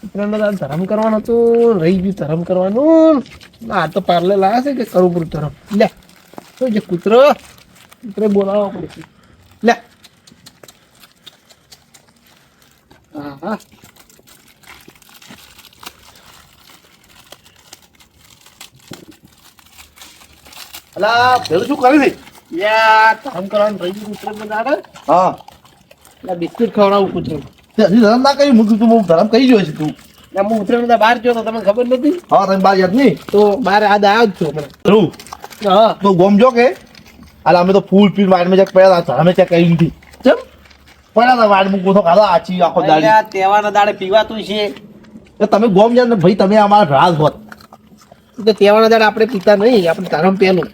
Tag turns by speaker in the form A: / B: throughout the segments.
A: ધરમ કરવાનું હતું, રહી ગયું ધરમ કરવાનું. આ તો પાર્લર લાયા છે કે કરું પૂરું ધરમ. લે શું છે કૂતરો બોલાવવો પડશે. લે હા હા
B: અલા પેલું શું કરે છે?
A: યાર ધરમ કરવાનું રહી ગયું કૂતરો બધા.
B: હા
A: એટલે બિસ્કિટ ખવડાવું કૂતરો.
B: તે હજી ધરમ ના કરી મૂકી તું ધરમ કરી જોઈ છે તું.
A: હું ઉતરેણ બધા બહાર ગયો તો તમને ખબર નથી.
B: હા તમે બાર યાદ નહીં
A: તો બહાર આજ આવ્યો જ છું હમણાં.
B: તું
A: હા
B: તો ગોમ જો કે અલા અમે તો ફૂલ પીન વાડમાં ચેક પડ્યા હતા ધરમે ચેક કરી નથી
A: ચમ
B: પડ્યા હતા વાડ મૂકો તો ખાધા આછી આખો દાડી.
A: અલ્યા તહેવારના દાડે પીવાતું છે.
B: તો તમે ગોમ જાવ ને ભાઈ તમે અમારા રાજ હોત.
A: તો તહેવારના દાડે આપણે પીતા નહીં, આપણે ધરમ પેલું.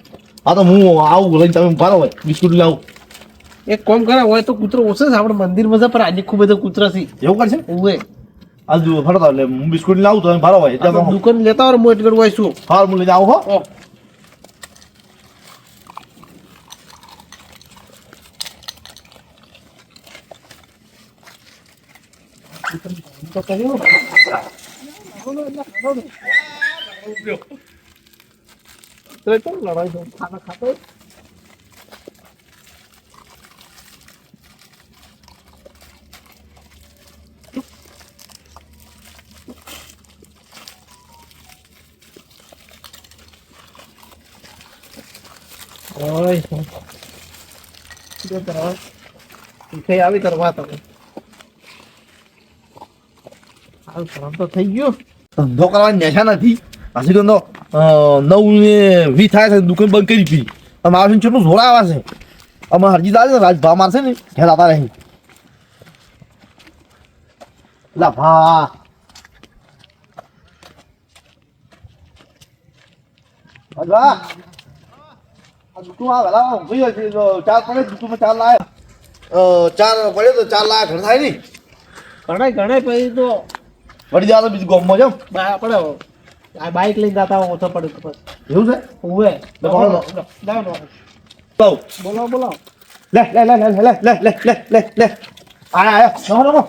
B: હા તો હું આવું લઈને તમે ભારો હોય બિસ્કુટ લાવું
A: એક કોમ કરે હોય તો કૂતરો ઓછો છે આપણે મંદિરમાં છે, પણ આજે ખૂબ બધો કૂતરા છે.
B: એવું કરશે
A: ઓવે
B: આજુ ફરતો એટલે હું બિસ્કુટ લાવું તો ભારો હોય
A: આપણે
B: એટલે
A: દુકાન લેતા હોય મોટ ગઢ હોય શું.
B: હાલ હું લઈને આવું હો.
A: તો કર્યું તો કેમ લડાઈ છે? ખાના ખાતો હોય? ઓય જો તરવા ઈથે આવી કરવા તમે હાલ શરમ તો થઈ ગયો.
B: ધંધો કરવાની નેશા નથી હજી તો 9 ને 20 થાય છે દુકાન બંધ કરી પી મારું કેટલું જોડા આવે છે અમારે હરજી દાદા ને રાજ ભા મારશે ને ઘેર આવતા રહી લા ભા ભગા આ દુકાન આ વેલા ભાઈ છે ચાર પડે દુકાનમાં ચાર લાયા ચાર પડે તો ચાર લાયા ઘર થાય નહીં
A: ગણાય ગણાય પછી તો
B: વળી જવા તો બીજું ગોમમાં જાવ
A: આપણે આ બાઈક લઈને જતા હોય ઓછો પડે તો પછી
B: એવું છે
A: ઓવે
B: બોલો.
A: બોલો બોલો બોલો.
B: લે લે લે લે લે લે લે લે લે લે આયા આયા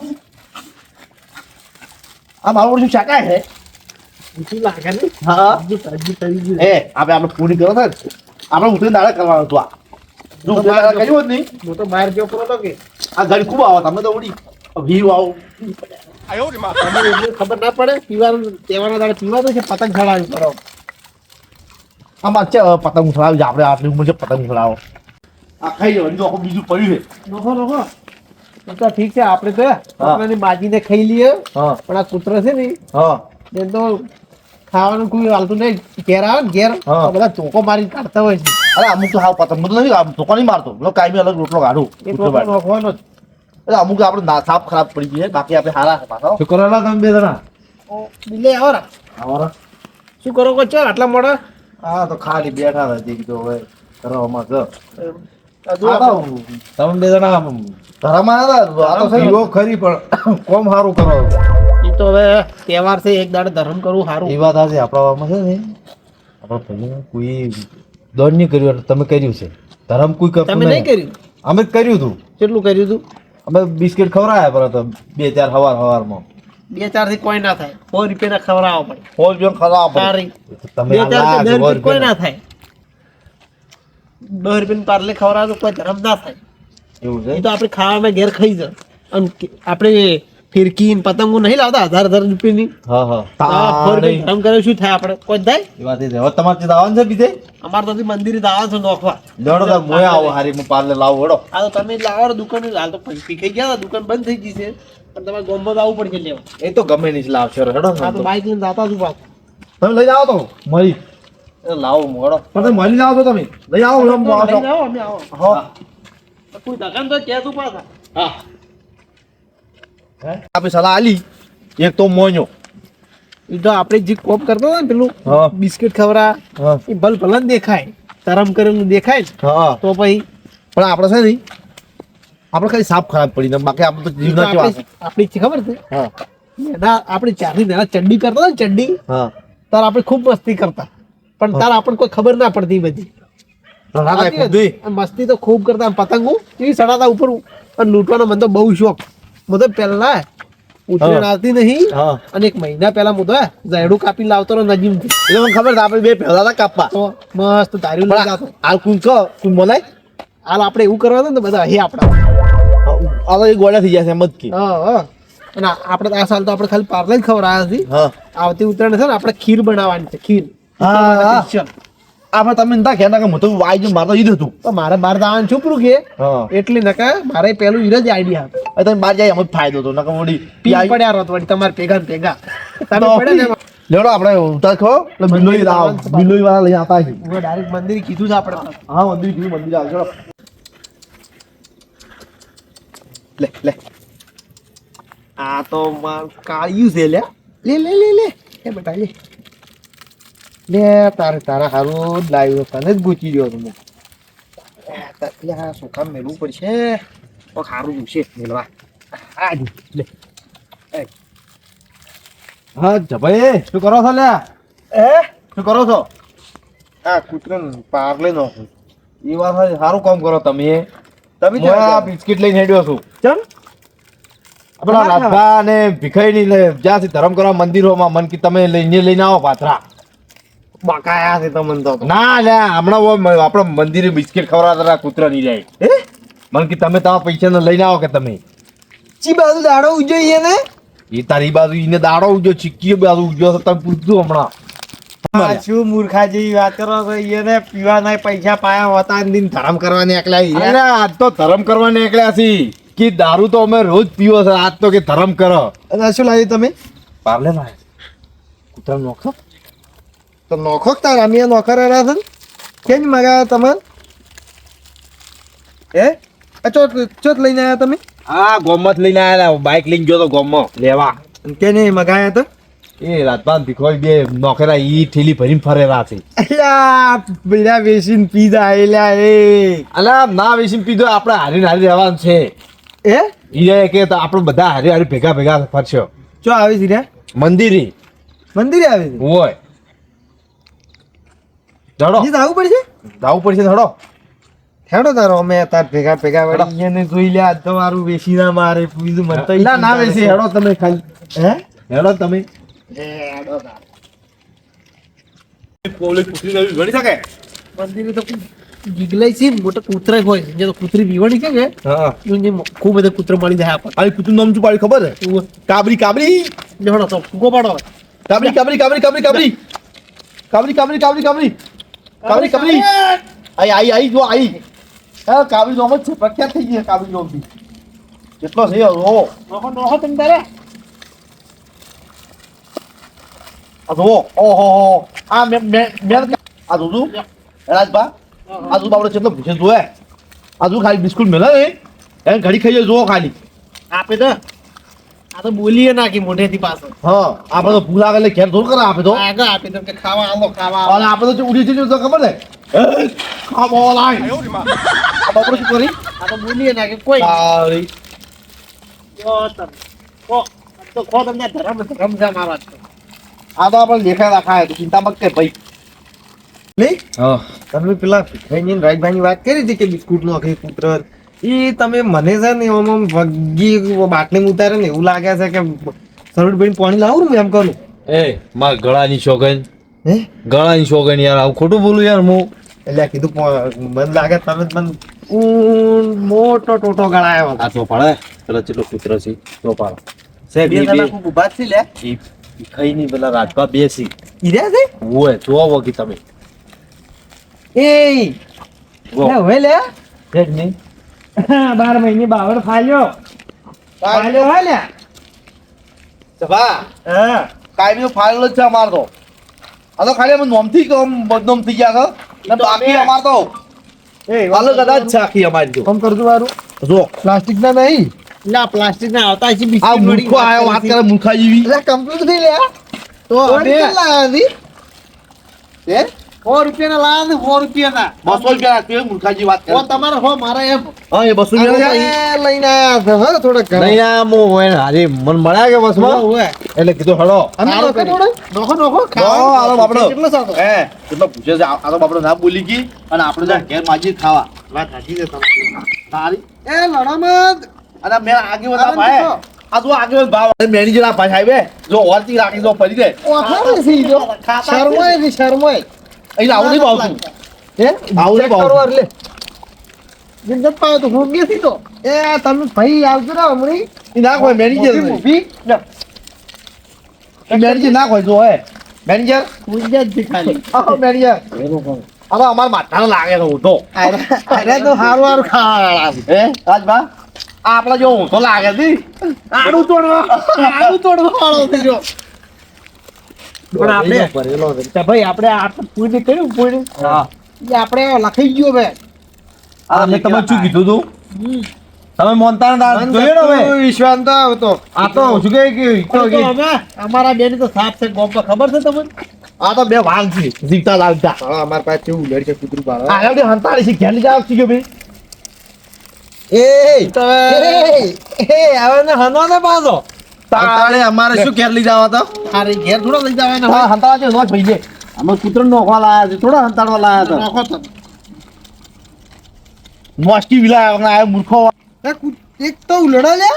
B: આ મારું શું શાકા છે
A: શું લાગે ને
B: હા
A: સબ્જી કરી ગયું.
B: એ આપણે પૂરી કરો છે આપણે ઉઠીને દાડે કરવાનું હતું આ જો દાડે કર્યું જ નહીં
A: હું તો બહાર ગયો પડો તો કે
B: આ ગાડી ખૂબ આવો તમે તો ઉડી વીવ આવો
A: તમને એટલી ખબર ના પડે પીવાનું તહેવારના દાડે પીવાનું છે પતંગ ચડાવી કરો.
B: આમાં છે પતંગ ઉછળાવી આપણે આટલી ઉંમર છે પતંગ ઉછળાવો આ ખાઈ જવાનું તો આખું બીજું પડ્યું છે
A: નખો નખો તો ઠીક છે આપણે તો કૂતરાની બાજીને ખાઈ લઈએ
B: હા
A: પણ આ કૂતરો છે ને
B: હા
A: એ તો ખાવાનું કોઈ હાલતું નહીં. ઘેર આવે ને ઘેર
B: હા.
A: તો બધા ચોકો મારીને કાઢતા હોય છે.
B: અરે અમુક તો હાવ પતંગ બધું નથી આમ ધોકો નહીં મારતો પેલો કાયમી અલગ રોટલો કાઢું
A: એ ચોકો નોખવાનો જ.
B: એટલે અમુક આપણે સાફ ખરાબ પડી ગઈ છે બાકી આપણે હારા છે પાછા
C: શું કરો તમે બે જણા
A: ઓ, બિલે આવો રા.
C: અમારા
A: શું કરો કો ચાલ આટલા મોડા
C: હા તો ખાલી બેઠા હતા તો હવે કરવામાં તો
A: આ જુઓ આપણે.
C: તમે બે જણા
B: ધરામાં હતા આ તો છે ને.
C: પીવો ખરી પણ કોમ સારું કરો
A: ઈ તો હવે તહેવાર છે એક દાડે ધર્મ કરવું સારું.
C: એ વાત આજે આપણામાં છે ને આપણા ભાઈને કોઈ દોડ નહીં કર્યું અને તમે કર્યું છે ધરમ કોઈ કરતું
A: તમે નહીં કર્યું?
C: અમે જ કર્યું હતું
A: કેટલું કર્યું તું?
C: અમે બિસ્કિટ ખવડાયા પર તો 2-4 સવારમાં
A: 2-4 થી કોઈ ના થાય. 100 રૂપિયા ખવડાવવા પડે.
B: ફોન જોઈને ખરાબ પડે.
A: સારી
C: તમે
A: 2-4
C: આ
A: થી 10
C: લાખ
A: રૂપિયા કોઈ ના થાય. 10 રૂપિયા પાર્લે ખવડાવો તો કોઈ ધર્મ ના થાય.
C: એવું
A: એ
C: છે
A: તો આપણે ખાવામાં ઘેર ખાઈ જાય. અને આપણે ફિરકી ને પતંગો નહીં લાવતા 1000 રૂપિયાની.
C: હા હા
A: 100 રૂપિયા ધર્મ કરે શું થાય આપણે કોઈ થાય?
C: એ વાત એ છે હવે તમારે ત્યાં આવવાનું છે બીજે
A: અમારે તો હજી મંદિરે દાવા છે નોખવા.
C: દોડો તો મોયા આવો હારી હું પાર્લર લાવો હડો
A: આ તો તમે લાવો દુકાન હાલ તો પીખાઈ ગયા હતા, દુકાન બંધ થઈ ગઈ છે પણ તમારે ગોમ્બો આવવું પડશે લેવા.
C: એ તો ગમે નહીં લાવશો હેડો
A: આ તો બાઈક લઈને જાતા છું પાછું.
B: તમે લઈ આવો તો
C: મળી લાવો મોડો
B: પણ તમે મળી આવો તો તમે લઈ આવો એમ આવો તો.
A: લઈને આવો, અમે આવો.
B: હા
A: કોઈ દુકાન તો કહેતું પાછા.
C: હા
B: આપણે સલાહ આલી એક તો મોño
A: એ તો આપણે જે કોપ કરતો હતો ને પેલું
B: હા
A: બિસ્કિટ ખવડા
B: હા
A: એ ભલ ભલન દેખાય તરમ કરેલું દેખાય ને
B: હા
A: તો પછી
B: પણ આપણે છે નહીં આપણે ખાલી સાફ ખરાબ પડી ને બાકી આપણે તો જીવના કેવા છે
A: આપણી ખબર છે
B: હા
A: એના આપણે ચારથી નાના ચડ્ડી કરતા ને ચડ્ડી
B: હા
A: તાર આપણે ખૂબ મસ્તી કરતા પણ તાર આપણને કોઈ ખબર ના પડતી બધી
B: રાતા કુદી
A: અને મસ્તી તો ખૂબ કરતા પતંગો એ સડાતા ઉપર અને લૂંટવાનો મને તો બહુ શોખ. મને તો પહેલા ઉતરેણ આવતી નહીં
B: હા
A: અને એક મહિના પહેલા હું તો ઝાડું કાપી લાવતો રહ્યો નજીમ
B: એટલે મને ખબર છે આપણે બે પહેલા હતા કાપવા
A: તો મસ્ત તાર્યું લઈ જતો
B: હાલ કું કું બોલાય
A: હાલ આપણે એવું કરવાનું ને બધા અહીં આપણા
B: આ તો ગોળા થઈ જશે એમ જ કે
A: હા અને આપણે આ સાલ તો આપણે ખાલી પાર્લે જ ખવડાવ્યા નથી
B: હા
A: આવતી ઉત્તરાયણ છે ને આપણે ખીર બનાવવાની છે ખીર
B: હા.
A: special.
B: આપણે તમે નતા ખ્યાલ કે હું તો વાઈ જો મારતો ઈદ હતું
A: તો મારે બહાર જવાનું છોપરું કે
B: હા
A: એટલે નકા મારે પેલું ઈર જ આઈડિયા હતો
B: હવે તમે બહાર જાય એમ જ ફાયદો હતો નકર વળી
A: પી પડ્યા રહો તો વળી તમારે ભેગા ને ભેગા તમે
B: તો
A: પડે ને એમાં.
B: લેવડો આપણે ઉતાર ખો એટલે બિલોઈ વાળા લઈ આવતા છે
A: હવે ડાયરેક્ટ મંદિર કીધું છે આપણે
B: હા મંદિર કીધું મંદિર આવજો
A: લે લે આ તો કાળિયું છે લે લે લે લે લે એ બેટા લે લે તારા હારું લાવ્યો તને જ ગૂંચી ગયો તું એટલે આ સુકામ મેળવું પડશે તો સારું જોશે મેળવા આ જ લે
B: હા જભાઈ શું કરો છો લ્યા શું કરો છો
A: આ કૂતરો પાર્લે નો
B: એ વાત સારું કામ કરો તમે
A: તમે
B: હું આ બિસ્કિટ લઈને હેડ્યો છું
A: ચમ
B: આપણા રાજભા અને ભીખાઈ ને જ્યાંથી ધર્મ કરવા મંદિરોમાં મન કે તમે લઈને આવો પાથરા
A: બકાયા છે તમને તો
B: ના લે હમણાં આપણે મંદિરે બિસ્કિટ ખવડાવતા કૂતરા નહીં જાય મન કે તમે તમારા પૈસા ને લઈને આવો કે તમે
A: ચી બાજુ દાડો ઉજોઈએ ને
B: એ તારી બાજુ એને દાડો ઉજો ચીક્કી બાજુ ઉજો તમે પૂછતું હમણાં
A: શું મૂર્ખા જેવી વાત કરો છો એને પીવાના પૈસા પાયા હોતા ને ધર્મ કરવાની એકલા
B: અરે આજ તો ધર્મ કરવા નીકળ્યા છી કે દારૂ તો અમે રોજ પીવો છે આજ તો કે ધર્મ કરો
A: અને શું લાવ્યું તમે
B: પાર્લે ના કૂતરા નોખો
A: તો નોખો તાર અમે નોખર રહ્યા છે કેમ મગાયા તમે ચોટ લઈને આવ્યા તમે
B: હા ગોમત લઈને આયેલા બાઇક લઈને ગયો તો ગોમમાં લેવા
A: કે નહીં મગાયા તો
B: એ રાજભાન ભીખોઈ બે નોખેરા ઈ થેલી ભરીને ફરેલા છે
A: બધા વેસીને પીધા એલા એ
B: અલા ના વેસીને પીધો આપણે હારી હારી રહેવાનું છે
A: એ
B: ઈ કે તો આપણે બધા હારી હારી ભેગા ભેગા ફરશો
A: ચો આવી છે
B: મંદિરે
A: મંદિરે આવી છે
B: હોય ધડો
A: જી આવું પડશે
B: જાવું પડશે ધડો
A: હેડો તારો અમે તાર ભેગા ભેગા વળી એને જોઈ લે આજ તો મારું વેસી ના મારે બીજું મને તો
B: ના ના વેસી હેડો તમે ખાલી
A: હે
B: હેડો તમે
A: હેડો તાર
B: પોલીસ કુતરી નવી ગણી શકે
A: મંદિરે તો ગીગલાઈ છે મોટા કૂતરા હોય જે તો કૂતરી બીવાણી છે કે
B: હા
A: જે ખૂબ બધા કૂતરા મળી જાય આપણને
B: આ કુતું નામ શું પાડી ખબર છે કાબરી કાબરી
A: લેવડો તો ફૂગો પાડો
B: કાબરી કાબરી કાબરી કાબરી કાબરી કાબરી કાબરી કાબરી કાબરી કાબરી કાબરી આઈ જો આઈ હા કાબરી નામ જ છે પ્રખ્યાત થઈ ગઈ કાબરી નામ થી કેટલો છે ઓ
A: નોખો નોખો તમે તારે
B: આ જો ઓહો આ મે આ જોજો રાજબા આ જો બાબડો કેટલો ભૂસે જોએ આ જો ખાલી બિસ્કુટ મેલા ને એને ઘડી ખાઈ જો ખાલી
A: આપે તો આ તો બોલીએ નાખી મોઢેથી પાછો
B: હા આપણે તો ભૂલા ગયેલે ઘેર જોર કરે આપે તો
A: આગળ આપે તો કે ખાવા આલો ખાવા
B: અને આપણે તો ઉડી છે તો ખબર ને આ બોલ આઈ આ બાબડો શું કરી
A: આ તો બોલીએ નાખે કોઈ
B: તારી
A: તો ખો તમને ધરમ છે મારો
B: આ તો આપણે દેખાય રાખાય તો ચિંતા મત કર ભાઈ
A: નહીં
B: હા
A: તમે પેલા ભીખાઈની રાજભાઈની વાત કરી હતી કે બિસ્કુટ નો આખી પુત્ર એ તમે મને છે ને આમ વગી બાટલી ઉતારે ને એવું લાગે છે કે સરોડભાઈ પાણી લાવું ને એમ કરું
C: એ માર ગળાની શોગન
A: હે
C: ગળાની શોગન યાર આવું ખોટું બોલું યાર હું
A: એટલે કીધું મને લાગે તમે મને મોટો ટોટો ગળાયો
C: આ તો પાડે પેલા ચેટલો કૂતરો છે તો પાડે છે
A: બે જણા ખૂબ ઉભા જ છે લે
C: ઈ ખાઈ ની પેલા રાજપા બેસી
A: ઈર્યા છે
C: ઓય જોવો કે તમે
A: એ
C: જો
A: હવે લે
C: દેખ ની
A: 12 મહિને બાવળ ફાલ્યો હે લે
B: સભા
A: હા
B: કાયમી ફાઇલ જ છે અમાર તો આ તો ખાલી અમે નોમથી બદનામ થઈ ગયા છે ને બાકી અમાર તો
A: એ
B: અલગ અલગ છે આખી અમારી તો
A: કોમ કરજો વારું
B: જો
A: પ્લાસ્ટિક ના નહીં લા પ્લાસ્ટિક ના આવતા છે
B: આ મૂર્ખો આયો વાત કરે મૂર્ખા જેવી
A: એટલે કમ્પ્લીટ થઈ લે તો અમે લાવી હે 100 રૂપિયા ના લાવી 100 રૂપિયા ના
B: 200 રૂપિયા તે મૂર્ખા જેવી વાત કરે
A: ઓ તમારે હો મારા એમ
B: હા એ 200 રૂપિયા
A: લઈને આયા છે હો થોડક
C: નહીં ના હું હોય હારી મન મળ્યા કે બસમાં
A: હોય
C: એટલે કીધું હળો
A: અમે નોખો થોડો નોખો
B: આલો બાપડો
A: કેટલો સાતો
B: હે કેટલો પૂછે છે આ તો બાપડો ના બોલી ગઈ અને આપણે ત્યાં ઘેર માજી ખાવા
A: વાત સાચી છે તમારી
B: તારી
A: એ લડામત
B: અને મેં આગે બધા ભાઈ આ તો આગળ ભાવ મેનેજર આ ભાઈ સાહેબ જો ઓરતી રાખી દો પડી જાય
A: ઓફર છે જો શરમાય ને શરમાય
B: અહીં આવું નહીં ભાવતું
A: હે
B: આવું નહીં ભાવતું.
A: લે જિંદત પાયો તો હું ગઈ તો એ તમે ભાઈ આવજો ને હમણી
B: એ ના કોઈ મેનેજર
A: ઊભી
B: મેનેજર ના કોઈ જો હે મેનેજર
A: પૂજા જ ખાલી
B: આવો મેનેજર હવે અમાર માથાનો લાગે છે ઊંધો
A: અરે તો હારું હારું ખાવા
B: હે રાજભા આપણા જો ઊંધો લાગે છે
A: આડું તોડવા વાળો છે જો પણ આપણે
C: ભરેલો છે.
A: ભાઈ આપણે આ પૂરી કર્યું પૂરી
B: હા
A: એ આપણે લખી ગયો બે
B: આ મેં તમને શું કીધું તું તમે મોનતા ના જોયો ને હવે
A: વિશ્વાસ તો આવતો
B: આ તો શું કે
A: તો અમે અમારા બેન તો સાફ છે ગોપ ખબર છે તમને
B: આ તો બે વાઘ છે જીવતા લાગતા
A: હા અમાર પાસે કેવું લડ છે કૂતરું પાડે
B: આ એવડી હંતાળી છે ઘેર લીધા આવતી ગયો ભાઈ
A: તો હવે ને હનો ને બાંધો
B: તાળે અમારે શું ઘેર લીધા હતા
A: અરે ઘેર થોડો લઈ જવાય ને
B: હા હંતાળા છે નો ભાઈ છે અમે કૂતરો નોખવા લાયા છે થોડા હંતાળવા લાયા હતા
A: નોખો તો
B: મોસ્કી વિલા આ મૂર્ખો
A: એક તો ઉલડો લે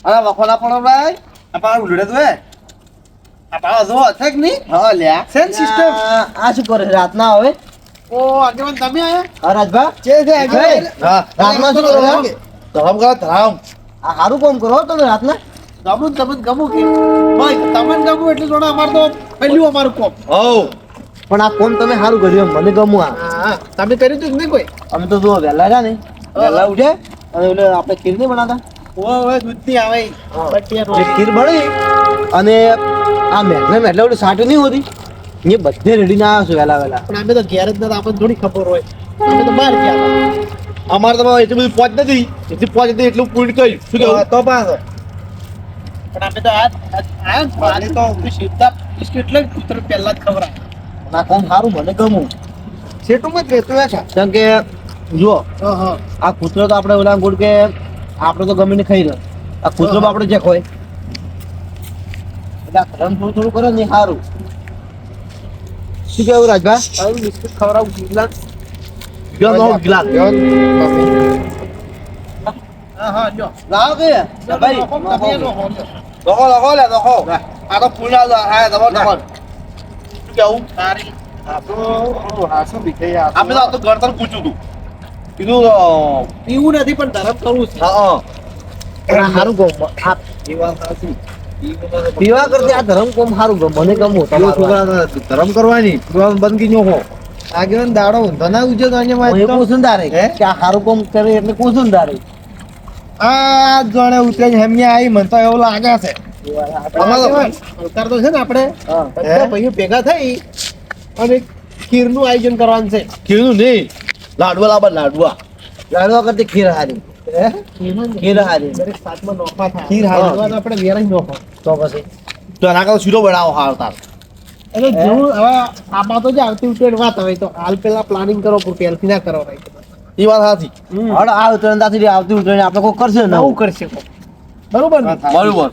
B: અરે વખોલા પડો ભાઈ આ પાડો ઉલડે તો હે આ પાડો જો છે કે નહીં હા લ્યા
A: સેન સિસ્ટમ
C: આ શું કરે રાતના હવે
A: ઓ આગેવાન તમે આયા
C: રાજભા
A: છે આગેવાન
B: હા
C: રાતમાં શું કરો છો?
B: ધરમ કરો ધરમ
C: આ સારું કામ કરો તમે રાતના
A: ગમું તમને ગમું કે ભાઈ તમને ગમું એટલે જોડે અમાર તો પહેલું અમારું કોમ
B: હો
C: પણ આ કોમ તમે સારું કર્યું એમ મને ગમું આ
A: હા તમે કર્યું તું કે નહીં કોઈ
C: અમે તો જો વહેલા રહ્યા ને વહેલા ઉઠે અને એટલે આપણે ખીર નહીં બનાવતા
A: ઓય દૂધ ની આવે બટિયા
C: જે ખીર બની અને આ મેઘને મેટલે ઓલી સાટી નહીં હોતી એ બધે રેડી ના આવ્યો છું વહેલા વહેલા
A: પણ અમે તો ઘેર જ નથી આપણને થોડી ખબર હોય અમે તો બહાર ગયા
B: અમારે તો એટલું બધું પહોંચ નથી એટલી પહોંચ હતી એટલું પૂર્ણ કર્યું શું કેવું
A: તો પાછો પણ અમે તો આયા તો સીધા બિસ્કિટ લઈ કૂતરો પહેલા જ ખબર
C: આ કોમ સારું મને ગમું
A: સેટુમાં જ રહેતું છે
C: કેમ કે જુઓ
A: હા
C: આ કૂતરો તો આપણે ઓલા ગુડ કે આપણે તો ગમીને ખાઈ રહ્યો આ કૂતરો તો આપણે જે ખોય એટલે આ ધરમ થોડું થોડું કરો ને એ સારું શું કેવું રાજભા
A: હવે બિસ્કિટ ખવડાવું ગીલા
B: ગયો નો ગ્લાસ
A: હા લ્યો
C: લાવો કે ભાઈ
B: દોખો દોખો લે દોખો આ તો પૂર્ણ હા દબો દબો શું કેવું
A: સારી
B: આપણે તો આ તો ગણતર પૂછ્યું તું કીધું
A: પીવું નથી પણ ધરમ કરવું છે
B: હા
C: આ સારું કોમ આ પીવા કરતી આ ધરમ કોમ સારું ગમ મને ગમું તમારું
B: ધરમ કરવાની બંદગી નો હો
A: આગેવાન દાડો ઊંધો ના ઉજ્યો તો અહીંયા
C: એ કોસુંદારે
A: હે?
C: કે આ સારું કોમ કરે એટલે કોસુંદારે
A: આ જોડે ઉતરે હેમિયા આવી મને તો એવું લાગે છે અવતાર તો છે ને આપણે
C: હા
A: બધા ભાઈઓ ભેગા થઈ અને ખીરનું આયોજન કરવાનું છે
B: કીધું નહીં લાડવા લાવવા લાડવા
C: લાડવા કરતી ખીર હારી ખીર હારી
A: દરેક સાતમાં નોખા થાય
C: ખીર હારી.
A: લાડવા તો આપણે વેરાઈ નોખો
C: તો પછી
B: તો એના કરતા શીરો બનાવો હાર તાર
A: એટલે જેવું હવે આમાં તો જે આવતી ઉતરેણ વાત હવે તો હાલ પેલા પ્લાનિંગ કરો પણ પહેલથી ના કરો ભાઈ
B: એ વાત સાચી
C: હવે આ ઉત્તરાયણ ત્યાંથી આવતી ઉત્તરાયણ આપણે કોઈ કરશે ને
A: નવું કરશે કોક. બરોબર ને
B: બરોબર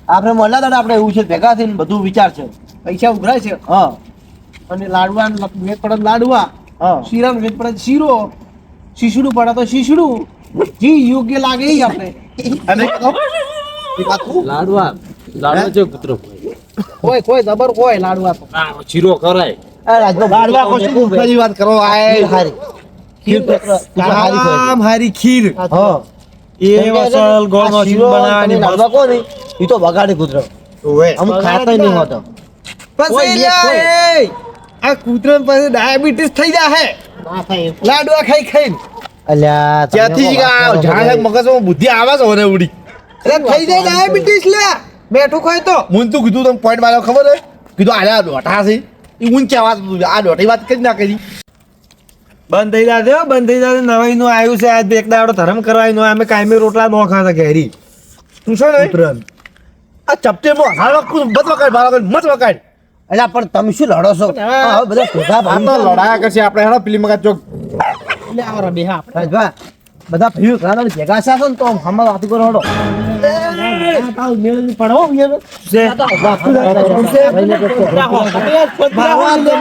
C: આપણે મળ્યા હતા ને આપણે એવું છે ભેગા થઈને બધું વિચાર છે
A: પૈસા ઉઘરાય છે
C: હા
A: અને લાડવા વેચ પડે તો લાડવા
C: હા
A: શીરા વેચ પડે તો શીરો શીશડું પડે તો શીશડું જી યોગ્ય લાગે એ આપણે
B: અને
A: એ વાત હું.
C: લાડવા
B: લાડવા
C: છે કૂતરો
A: કોઈ જબર કોઈ લાડવા તો
C: ચીરો કરાય રાજભા
B: લાડવા કોશી ફરી વાત કરો
C: ખીર
B: આય
C: હારી ખીર
A: આમ હારી ખીર
C: હા
A: એ વસલ ગોળનો શીરો
C: બનાવવાની લાડવા કોની ઈ તો બગાડી કૂતરો અમુક ખાતા નહીં હોતો
A: પછી લ્યા, એ આ કૂતરા પાસે ડાયાબિટીસ થઈ જાય ના થાય લાડવા ખાઈ ખાઈને
C: અલ્યા
B: ત્યાંથી જ આ ઝાડ મગજમાં બુદ્ધિ આવે છે ઓને ઉડી
A: એટલે થઈ જાય ડાયાબિટીસ લ્યા બેઠું ખાય તો
B: મુન તું કીધું તમે પોઈન્ટ માર્યો ખબર હે કીધું આલે આ દોઢા છે એ મુન કેવા આ દોઢી વાત કરી ના કરી
A: બંધ થઈ જાય બંધ થઈ જાય નવાઈ નું આવ્યું છે આજ એક દાડો ધર્મ કરવાય નો અમે કાયમી રોટલા નો ખાતા ઘેરી તું શું નહીં
B: આ ચપટે મો હાલો મત વકાડ મારો મત વકાડ
C: અલ્યા પણ તમે શું લડો છો હવે બધા ભેગા
B: આ તો લડાયા કરશે આપણે હેડો પેલી મગજ ચોક
A: એટલે આવરા બેહા આપણે
C: રાજભા બધા ભેગા ઘણા ભેગા છે ને તો હમણાં વાત કરો હડો
A: તાવ મેળ પડો મેળ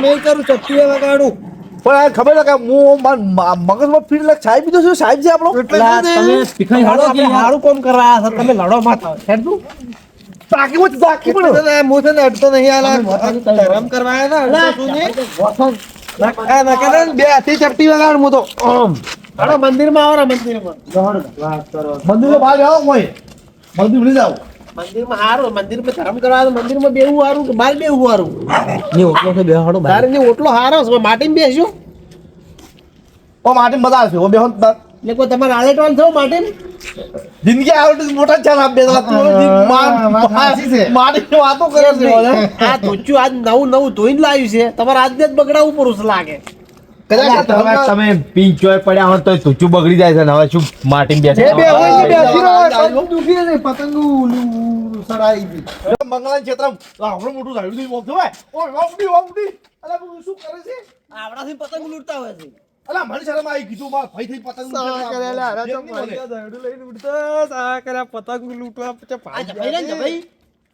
A: મેં કરું ચટ્ટી વગાડું
B: પણ આ ખબર છે કે હું મગજમાં ફીટ લાગ સાહેબ બીજો શું સાહેબ છે આપણો
C: અલા, તમે ભીખાઈ હાલો કે હારું કોમ કરવા છો તમે લડો માં થાવ હેડું
B: તાકીમાં તાકી પણ
A: હું છે ને અડતો નહીં આલા ધરમ કરવા આવ્યા ને અડતો છું ને બે હાથી ચપટી વગાડ હું તો હાલો મંદિરમાં આવો મંદિરમાં
B: મંદિર બહાર જાઓ કોઈ મંદિર ભૂલી જાઓ
A: મંદિરમાં હારું મંદિરમાં ધરમ કરવા મંદિરમાં બેવું હારું કે બાર બેવું હારું
C: ની ઓટલો છે બે હાડો
A: તારે ને ઓટલો હારો છે માટીમાં બેસ્યો
B: ઓ માટે મજા આવશે ઓ બેહો
A: એટલે કોઈ તમારે આલેટવાન થયો માટીમાં
B: જિંદગી આવડે મોટા ચાલ આપ બે માટી વાતો કરે છે
A: આ ધોચ્યું આજ નવું ધોઈને લાવ્યું છે તમારે આજને જ બગડાવું પુરુષ લાગે
C: તમે પિંચોય પડ્યા હો તો તુચું બગડી જાય છે ને હવે શું માટી
A: જે બે હોય એ બેસી રહો
B: પતંગ
A: દુખી ને પતંગું સડાઈ ગઈ
B: મંગળાના ક્ષેત્રમાં આપણું મોટું ઝાડું થી બોલતો હોય ઓ વાઉડી અલા શું કરે છે
A: આવડાથી પતંગ લૂંટતા હોય છે
B: અલા મને શરમ આવી કીધું માર ભાઈ થઈ પતંગ
A: પતંગ લૂંટવા પછી ભાઈ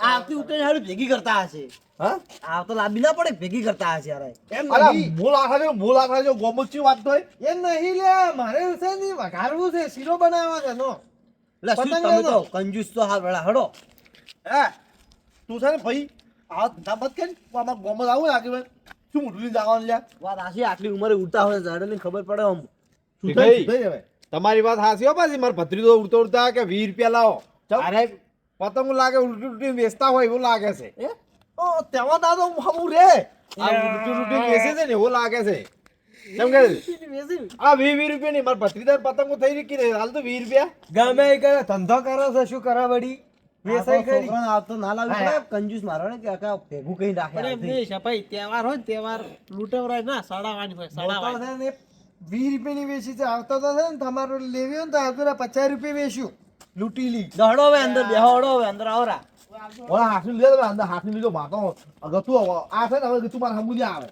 A: આવતી ઉતરે હારું ભેગી કરતા હશે
B: હા
A: આ તો લાંબી ના પડે ભેગી કરતા હશે યાર એમ
B: અલા મોલ આખા જો ગોમતી વાત તો
A: એ નહીં લે મારે છે ને વઘારવું છે શીરો બનાવવા છે નો
D: પતંગ તો કંજૂસ તો હાલ વેળા હડો
B: હે તું છે ને ભાઈ આ ધંધા મત કે આમાં ગોમત આવું લાગે ભાઈ શું મોટું લઈને જવાનું લ્યા
D: વાત આશી આટલી ઉંમરે ઉડતા હોય ઝાડની ખબર પડે આમ
B: શું થઈ હવે
C: તમારી વાત હાસી હો પાછી મારા ભત્રીજો ઉડતો ઉડતા કે 20 રૂપિયા લાવો અરે પતંગ લાગે ઉલટી ઉલટી વેચતા હોય એવું લાગે છે
B: ઓ તેમાં દાદો હમું રે
C: આ ઉલટી ઉલટી વેચે છે ને એવું લાગે છે કેમ કે આ 20 રૂપિયા ની મારા ભત્રીજા પતંગો થઈ રહી કે હાલ તો 20 રૂપિયા
A: ગમે એ કરે ધંધો કરો છે શું કરા વડી વેસાઈ કરી
D: છોકરાને આવતો ના લાવી પડે કંજૂસ મારો ને કે આખા ભેગું કઈ રાખે
A: અરે દેશ ભાઈ તહેવાર હોય ને તહેવાર લૂંટવરાય ના સડાવાની હોય સડાવાની 20 રૂપિયાની વેચી છે આવતો તો છે ને તમારો લેવી હોય ને તો આવતો 50 રૂપિયા વેચ્યું લૂંટી લી
D: દહડો હવે અંદર બેહો હડો હવે અંદર આવરા
B: ઓલા હાથની લે દે અંદર હાથની લીધો માતો ગતું આ છે ને હવે ગતું માર હમું આવે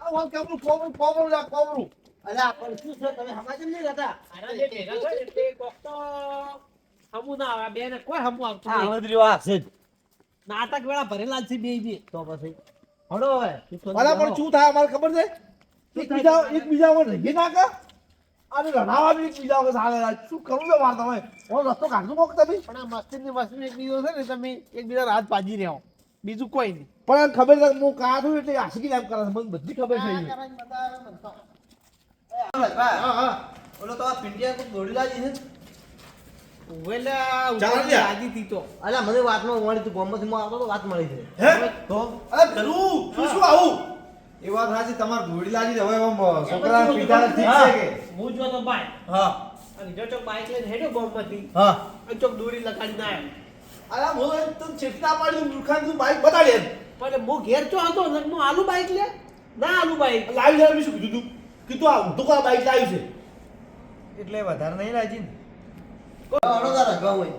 B: આ વાલ કેમનું કોમરું લા કોમરું
D: અલા પણ શું છે તમે સમાજ નહીં રહેતા
A: અરે જે ભેગા છે ને તે કોક તો હમુ ના આવે બે ને કોઈ હમુ આવતું
D: આ
A: નહીં.
D: આવદ્રીઓ આ છે જ.
A: નાટક વેળા ભરેલા છે બે
D: તો પછી હડો હવે
B: અલા પણ શું થાય અમારે ખબર છે એકબીજા પર રહી નાખે અને લડાવા બી એકબીજા વગર સાલે શું કરવું છે મારે તમે ઓલો રસ્તો કાઢજો કોક તમે
A: પણ આ મસ્તી એક બીજો છે ને તમે એકબીજા હાથ બાજી રહ્યો બીજું કોઈ નહીં
B: પણ ખબર છે હું કા છું એટલે આશિકી નામ કરે છે મને બધી ખબર છે
D: ઓલો તો આ પિંટિયા કોઈ દોડી લાજી છે
A: વેલા
B: ચાલ લ્યા.
A: આજી થી તો
D: અલા મને વાતમાં મળી તું ગોમમાંથી માં આવતો તો વાત મળી છે
B: હે
D: તો
B: અરે ભેરું શું આવું
C: એ વાત સાચી તમારે ઘોડી લાગી હવે છોકરા પિતા ઠીક છે કે
A: હું જો તો બાઈક
B: હા
A: અને જો ચોક બાઈક લઈને હેડ્યો બોમ્બમાંથી
B: હા
A: અને ચોક દોરી લગાડીને આવ્યો
B: અરે બોલો તને ચેતના પાડી મૂર્ખાન તું બાઈક બતાડે
A: પણ હું ઘેર ચો હતો ને હું આલુ બાઈક લે ના આલુ બાઈક
B: લાવી જરા શું કીધું તું કીધું આ ઊંધું કા બાઈક લાવ્યું છે
C: એટલે વધારે નહીં લાગી ને
D: હડો તારા ગાવ હોય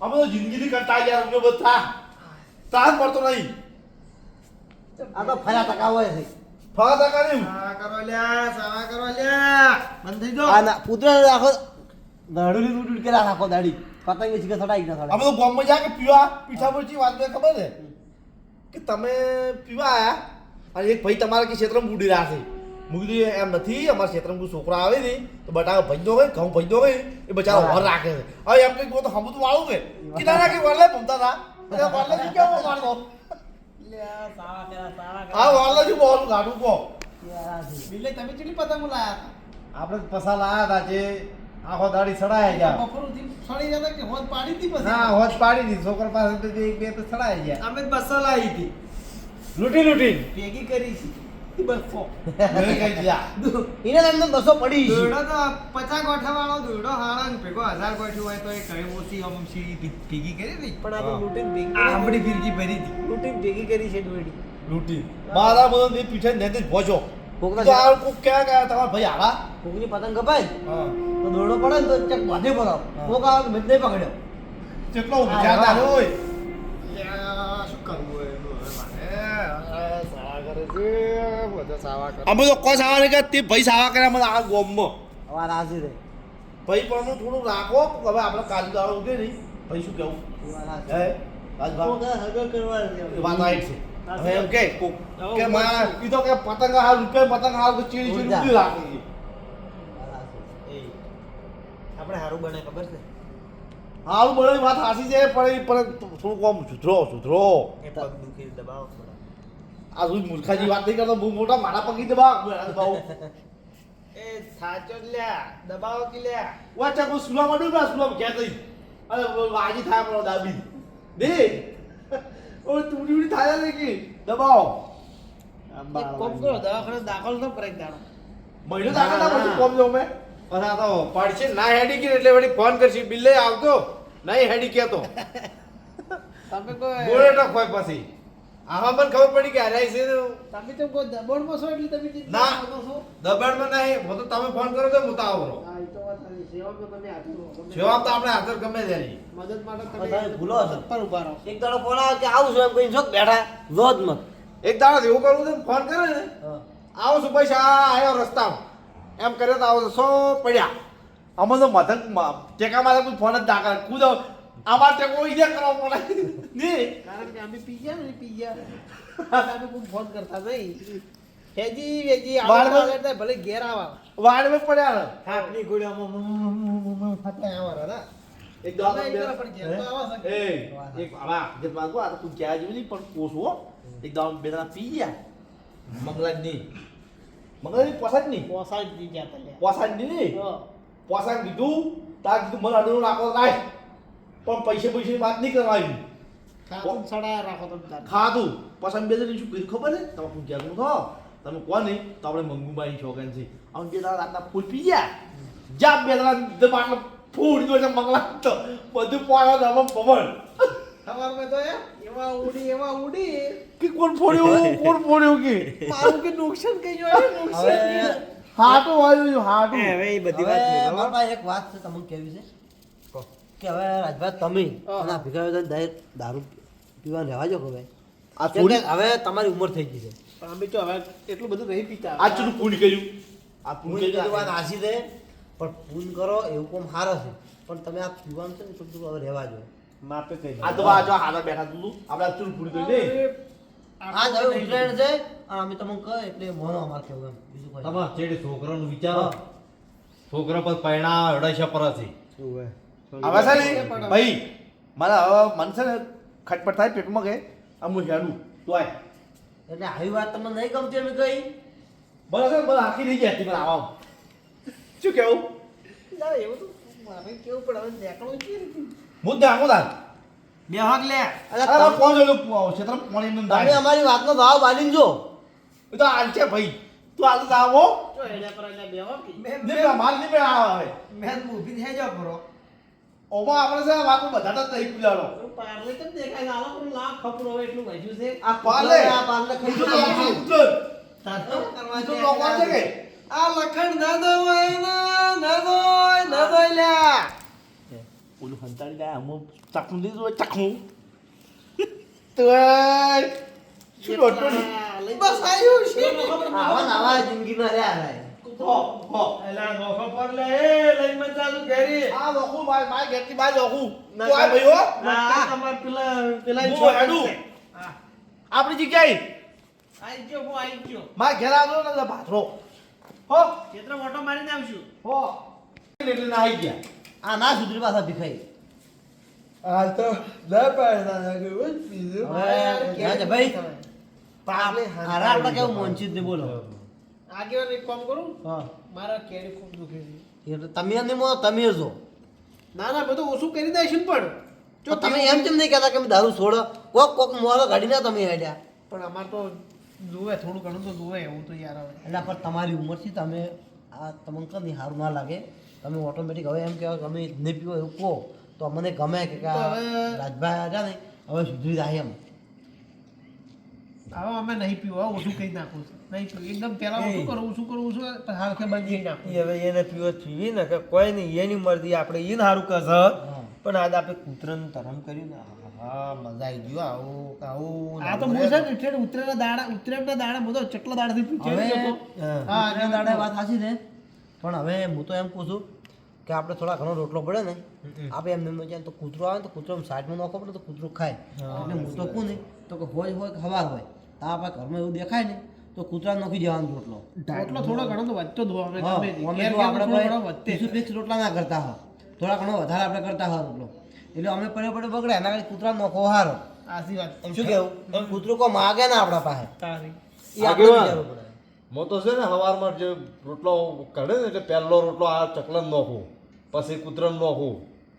B: અમે તો જિંદગીથી કંટાળી ગયા અમે બધા તાર પડતો નહીં
D: આ તો ફરા ટકા હોય છે
B: ફળા ટકા નહીં
A: કરો લ્યા સાવા કરો લ્યા બંધ થઈ
D: આ ના પુત્ર આખો દાડુલી ઉડ કે રાખો દાડી પતંગ ની ચીકે સડાઈ ના
B: અમે
D: સડાઈ
B: તો ગામમાં જા કે પીવા પીઠા પરથી વાત મેં ખબર છે કે તમે પીવા આયા અને એક ભાઈ તમારા કે ક્ષેત્રમાં બુડી રહ્યા છે હું કીધું એમ નથી અમારા ક્ષેત્રમાં કોઈ છોકરા આવે ને તો બટાકા ભજનો હોય ઘઉં ભજનો હોય એ બચારો વર રાખે છે હવે એમ કંઈક તો હમું તો વાળું કે ના કે વરલે ભમતા હતા એટલે વરલે શું કેમ મારતો
A: લ્યા સાવા કરા સાવા
B: હા વરલે શું બોલું ગાડું કહો
A: બિલ્લે તમે કેટલી પતંગ લાયા
C: આપણે પસા લાયા હતા જે આખો દાડી સડાયા ગયા
A: બપોરથી સળી જતા કે હોદ પાડી હતી પછી
C: ના હોજ પાડી દીધી છોકરા પાસે તો એક બે તો સડાયા ગયા
A: અમે બસો લાવી હતી
C: લૂંટી લૂંટી
A: ભેગી કરી છે બસો
B: મેં કહી દીધા
D: એને તમને બસો પડી છે
A: દોડો તો 50 ગોઠા વાળો દોડો હાળા ને ભેગો 1000 ગોઠ્યું હોય તો એ કઈ ઓછી આમ સીધી ભેગી કરી હતી પણ આ તો લૂંટીને ભેગી આપણી ફિરકી ભરી હતી લૂંટીને ભેગી કરી છે દોડી
B: લૂંટી મારા બધો તે પીઠે ને પહોંચો
D: કોકના
B: તો આ કોક ક્યાં ગયા તમારા ભાઈ આવા
D: કોકની પતંગ કપાય
B: હા
D: તો દોડો પડે ને તો ચક બાંધે પડાવ કોક આવે તો મેં નહીં પકડ્યો
B: કેટલો વિચારતા હોય
A: શું કરવું હોય એનું હવે મારે સાવા કરે છે બધા સાવા કરે
B: અમે તો કોઈ સાવા નહીં કે તે ભાઈ સાવા કર્યા મને આ ગોમમાં
D: હવે રાજી રે
B: ભાઈ પણ થોડું રાખો હવે આપણે કાલી દાડો ઉઠે નહીં પછી શું કેવું
D: વાત
B: હે રાજભા
D: હગર કરવા
B: એ વાત રાઈટ છે હવે એમ કે માં ઈ તો કે પતંગ હાલ કે પતંગ હાલ ચીડી ચીડી ઉડી રાખી
D: આપણે હારું બને ખબર છે
B: હાલ બોલે વાત હાસી છે પણ થોડું કોમ સુધરો
D: એ પગ દુખી દબાવો થોડા
B: આ શું મૂર્ખાજી વાત નહીં કરતો બહુ મોટા મારા પગી દબા બહુ
C: એ સાચો જ લ્યા દબાવો કે લ્યા
B: વાચા કો સુલા માં ડૂબા સુલા માં ક્યાં થઈ અરે વાજી થાય આપણો દાબી દે ઓ તુડી થાય ને કે દબાવો
C: એક કોમ કરો દવાખાને દાખલ ન કરે દાડો
B: મહિનો દાખલ ના પછી કોમ જો મેં
C: અને આ તો પડશે ના હેડી કે એટલે વળી ફોન કરશી બિલ્લે આવતો નહીં હેડી કેતો તમે કોઈ ગોળે ટકોય પછી આમાં પણ ખબર પડી કે હરાઈ છે તમે તો કોઈ દબાણમાં છો એટલે તમે ના દબાણમાં નહીં હું તો તમે ફોન કરો તો હું તો આવરો હા એ તો વાત સાચી સેવામાં તમે હાજર સેવા તો આપણે હાજર ગમે તેની મદદ માટે
D: તમે ભૂલો છો
C: પર ઉભા રહો
D: એક દાડો ફોન આવે કે આવું છું એમ કહીને છોક બેઠા જો જ મત
C: એક દાડો એવું કરવું તો ફોન કરે ને આવો છું પૈસા આવ્યો રસ્તામાં એમ કરે તો આવો સો પડ્યા
B: અમને તો મધક ટેકા મારે કોઈ ફોન જ ના કરે ખુદ આમાં ટેકો ઈજા કરવા પડે ને
C: કારણ કે અમે પી ગયા ને પી ગયા અમે કોઈ ફોન કરતા નહીં હેજી વેજી આવતા ભલે ઘેર આવા
B: વાડ મે પડ્યા ને
C: આપની ગોળીઓમાં ફટા આવા ના
B: એક દાડો
C: એક દાડો પણ ઘેર તો આવા છે.
B: એ એક આવા જે માગો આ તો તું ક્યાં જેવી નહીં પણ કોસો એક દાડો બે દાડા પી ગયા મંગલાજ ની મંગલાજ ની પોસાજ ની
C: પોસાડ દી ગયા તા લ્યા.
B: પોસાજ ની
C: હા.
B: પોસાજ કીધું તાર કીધું મને અડું નાખો રાખ પણ પૈસે વાત નહીં કરવાની
C: ખાતું સડાયા રાખો તમે તાર.
B: ખાધું પછી બે જણ શું કર્યું ખબર છે તમે પૂછ્યા થો તમે કોણ નહીં તો આપણે મંગુબાઈ છોકરા છે અમે બે દાડા રાતના ફૂલ પી ગયા જા બે દાડા દબાણ ફૂલ દો છે મંગલા તો બધું પાડો તમે પવન
C: સવારમાં તો એવા ઉડી
B: કે કોણ ફોડ્યું કે
C: મારું કે નુકસાન કઈ જોયું નુકસાન
D: હવે
B: હાટો આવ્યું હાટો
C: હવે એ બધી
D: હવે
C: વાત
D: મારા પાસે એક વાત છે તમને કેવી છે કે હવે રાજભાઈ તમે અને આ ભીખા દારૂ દારૂ પીવા રહેવા જો કે ભાઈ
B: આ
D: કેમ કે હવે તમારી ઉંમર થઈ ગઈ છે
C: પણ અમે તો હવે એટલું બધું નહીં પીતા
B: આ ચૂનું પૂન કર્યું આ પૂન
D: પૂન કીધું વાત
B: કર્યું
D: હાસી છે પણ પૂન કરો એવું કોમ સારો છે પણ તમે આ પીવાનું છે ને થોડું હવે રહેવા જો
C: માપે કઈ
B: આ તો આ જો હાલા બેઠા તું આપણે આ ચૂનું પૂન કર્યું ને
D: આ જ હવે ઉત્તરાયણ છે અને અમે તમને કહે એટલે મોનો અમારે કેવું એમ બીજું કોઈ
E: તમાર ચેડી છોકરાનું વિચારો છોકરા પર પૈણા અડાઈશા પર છે
B: હવે છે ને ભાઈ મારા હવે મન છે ને ખટપટ થાય પેટમાં કે આ હું હેડું તું આય
D: એટલે આવી વાત તમને નહીં ગમતી અમે કહી
B: બરાબર બરાબર આખી થઈ ગયા હતી મને આવા શું કેવું
C: ના, એવું તો મારે કેવું પડે હવે નીકળવું કેવી રીતે?
B: હું દાખો દાલ
C: બે હક લે
B: અરે કોણ જોયું ક્ષેત્ર પાણી નું
D: તમે
B: દાળ
D: અમારી વાતનો ભાવ બાંધીને જો
B: એ તો આલ છે ભાઈ તું આલ તો આવો
C: તો હેડ્યા પર એટલે બે હક
B: ને માર ની બે આવે
C: મેં ઊભી થઈ જાવ પરો
B: ઓમાં આપણે છે વાતો બધા તો તઈ પૂજાડો
C: પાર્લે કેમ દેખાય આલો પર લાખ ખપરો હવે એટલું વધ્યું છે
B: આ પાલે
D: આ પાલને ખાઈ
B: બીજું
D: જવું.
B: લોકો ઉત્તર
C: તાતો કરવા
B: બીજું લોકો છે કે
C: આ લખણ ના દોય ના દોય લ્યા
B: ઓલું હંતાડી ગયા અમો ચાખું દીધું ચાખું તો શું ડોટો
C: બસ આવ્યું છે
D: આવા ને આવા જિંદગીમાં રહ્યા રહે.
B: હો
C: એલા નોખો પર લે લઈ મત જાતું ઘેરી
B: આ લોકો ભાઈ માય ગેટની બાજ લોકો તો આ ભાઈ હો
C: ના તમાર પેલા
B: હું હેડું.
C: હા
B: આપણી જગ્યાએ
C: આઈ ગયો હું આઈ ગયો
B: મારા ઘેર આવજો ને ભાથરો હો
C: ચેત્ર મોટો મારીને આવશું
B: હો એટલે ના આવી ગયા
D: આ ના સુધરી પાછા ભીખાઈ
C: હાલ તો ના પાડતા ના ગયું પીધું
D: હવે ના છે ભાઈ હારા આપણે કેવું મોનચીત ને બોલો
C: આગેવાન એક કામ કરું
D: હા
C: મારા કેડી ખૂબ દુખે છે
D: એટલે તમે નહીં મોનો તમે જો
C: ના ના બધું ઓછું કરી દઈશું ને પણ
D: જો તમે એમ કેમ નહીં કહેતા કે અમે દારૂ છોડો કોક મોરો ગાડી ના તમે હેડ્યા
C: પણ અમાર તો જોવે થોડું ઘણું તો જોવે એવું તો યાર હવે
D: એટલે પણ તમારી ઉંમરથી તમે આ તમને કદી સારું ના લાગે તમે ઓટોમેટિક હવે એમ કહેવાય કે અમે નહીં પીવો એવું કહો તો અમને ગમે કે
C: તો હવે-
D: રાજભાઈ હતા ને હવે સુધરી જાય એમ
C: હવે અમે નહીં પીવું હવે ઓછું કરી નાખું છું નહીં પીવું એકદમ પહેલા ઓછું કરું તો હાલ કે બંધ કરી નાખું
F: હવે એને પીવો પીવી ને કે કોઈ નહીં એની મરજી આપણે એને સારું કરશે પણ આજે આપણે કૂતરાનું તરમ કર્યું ને હા મજા આવી ગયો આવું
C: આ તો હું છે ને ઠેઠ ઉત્તરાયણના દાડા હું તો ચટલા દાડાથી
D: હવે
C: પીછે
D: હા દાડા વાત સાચી છે પણ હવે હું તો એમ કહું છું કે આપણે થોડા ઘણો રોટલો પડે ને આપણે એમને એમ જાય તો કૂતરો આવે ને તો કૂતરો સાઈડમાં નાખવો પડે તો કૂતરો ખાય એટલે હું તો કહું ને તો કે હોય કે હવાર હોય તો આપણે ઘરમાં એવું દેખાય ને તો કૂતરા નાખી દેવાનો રોટલો
G: રોટલો થોડો ઘણો તો વધતો જ હોય.
D: હા,
G: ગમે તે.
D: અમે
G: ઘેર
D: તો
G: ઘેર
D: આપણે
G: થોડો ઘણો વધતે જ.
D: કોઈ 20 રોટલા ના કરતા હોય થોડા ઘણો વધારે આપણે કરતા હોય રોટલો એટલે અમે પડે બગડે એના કારણે કૂતરા નોખો હારો
G: સાચી વાત.
D: શું કેવું કૂતરો કો માગે ના આપણા પાસે
G: તારી.
D: એ આપણે
E: આગેવાન.
D: વિચારવું પડે.
E: હું તો છે ને સવારમાં જે રોટલો કાઢે ને એટલે પહેલો રોટલો આ ચકલાને નોખું પછી કૂતરાને નોખું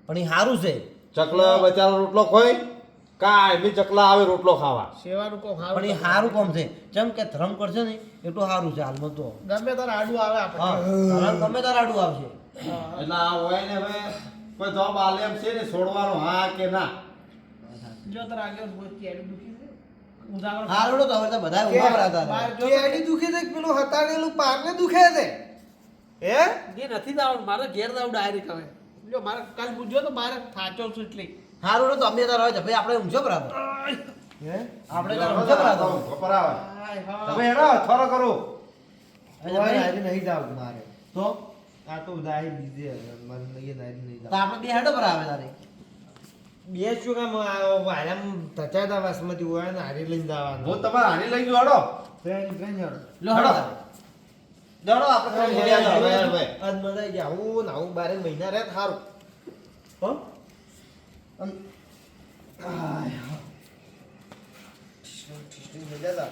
D: પણ એ સારું છે
E: ચકલા બચારો રોટલો ખોય કાંઈ ચકલા આવે રોટલો ખાવા
G: સેવાનું કોક હારું
D: પણ એ સારું કામ છે જેમ કે ધર્મ કરશે ને એટલું સારું છે હાલમાં તો
G: ગમે તારે આડું આવે આપણે.
D: હા ધર્મ ગમે તાર આડું આવશે
E: એટલે આ હોય ને હવે કોઈ જવાબ આલે એમ છે ને છોડવાનો હા કે ના
G: જો તારે આગળ કોઈ કેડી દુખી છે, ઉજાગરો
D: સારું તો હવે તો બધા ઊભા રહ્યા
G: બહાર
D: હતા
G: જો
A: કેડી દુખે છે કે પેલું હતાડેલું પાકને દુખે છે હે
G: જે નથી દાવડ મારે ઘેર દાવ ડાયરેક્ટ હવે. જો મારે કાલ પૂછજો તો મારે થાચો છું એટલે.
D: સારું તો અમે તાર હવે ભાઈ આપણે ઊંઝો બરાબર આપણે તાર ઊંઝો બરાબર
E: ખબર આવે
G: હાય હા.
E: તમે હેડો થોડો કરો
F: તો નારી નહીં જાવ મારે
D: તો
F: આ તો ઉદાહી બીજે મને નહીં નારી નહીં
D: તો
F: જાવ
D: આપણે બે હેડો બરાબર તારે
F: બે શું કામ વાયરામ તચાતા વાસમાંથી હોય ને હારી લઈને જવાનું
E: હું તમારે હારી લઈ ગયો હેડો
F: ટ્રેન ટ્રેન હેડો
D: લો હેડો દોડો આપણે ખાલી બોલ્યા જાઓ.
F: આજ મજા જાય હું ને આવું 12 મહિના રહે સારું હો
D: આમ
F: મજા